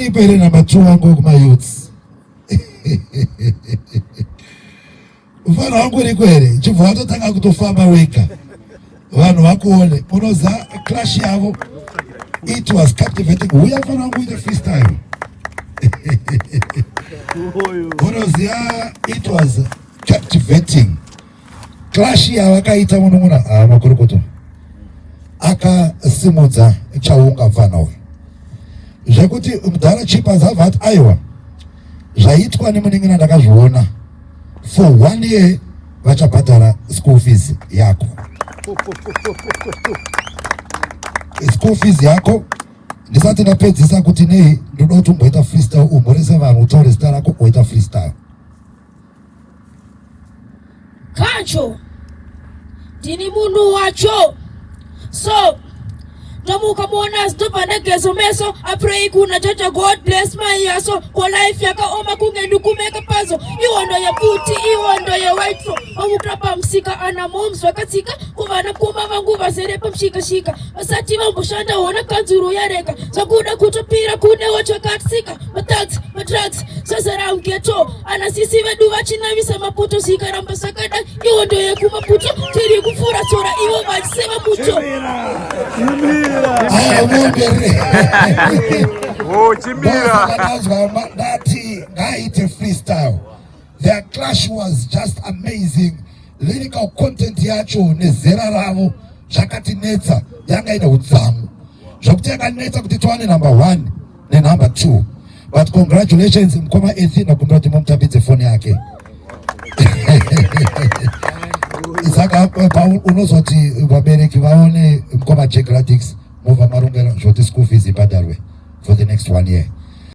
paripo ere number 2 wangu kuma youths. Ufana wangu uri kwere, chibva watotanga kutofamba weka. Vanhu vakuone, unoza clash yavo. It was captivating. Uya mfana wangu with the freestyle. Unozia, it was captivating. Clash yavakaita munun'una makurukuto. Aka simudza chaunga mfana uyu. Zvekuti mudhara chipa zavati aiwa zvaitwa nemuningina ndakazviona for 1 year vachabhadhara school fees yako. School fees yako ndisati ndapedzisa kuti nei ndoda kuti umboita freestyle umhorese vanhu utaure zita rako uita freestyle. Kancho ndini munhu wacho so Namuka mwana stopa negezo meso I pray kuna chacha God bless my yaso kwa life yaka oma kungendu kumeka pazo iwondo ya puti iwondo ya white fro omukrapa msika ana moms wakatika kuvana kuma vangu vaserepa mshika shika asati mambo shanda wana kanzuru ya reka sakuda kutopira kune wacho katsika matrax sasa round geto ana sisi vedu vachina visa maputo sika ramba sakada iwondo ya kumaputo tiri kufura sora iwo vachisema mucho Oh, Chimira. That freestyle. Their clash was just amazing. Lyrical content yacho nezera ravo zvakati netsa yanga ine udzamu. Zvokuti yakanetsa kuti twane number 1 ne number 2. But congratulations mkoma Ethina kumrati mumtabidze phone yake. Isaka unozoti vabereki vaone mkoma Jack Radix mova marungera zvoti school fees ibhadharwe for the next 1 year.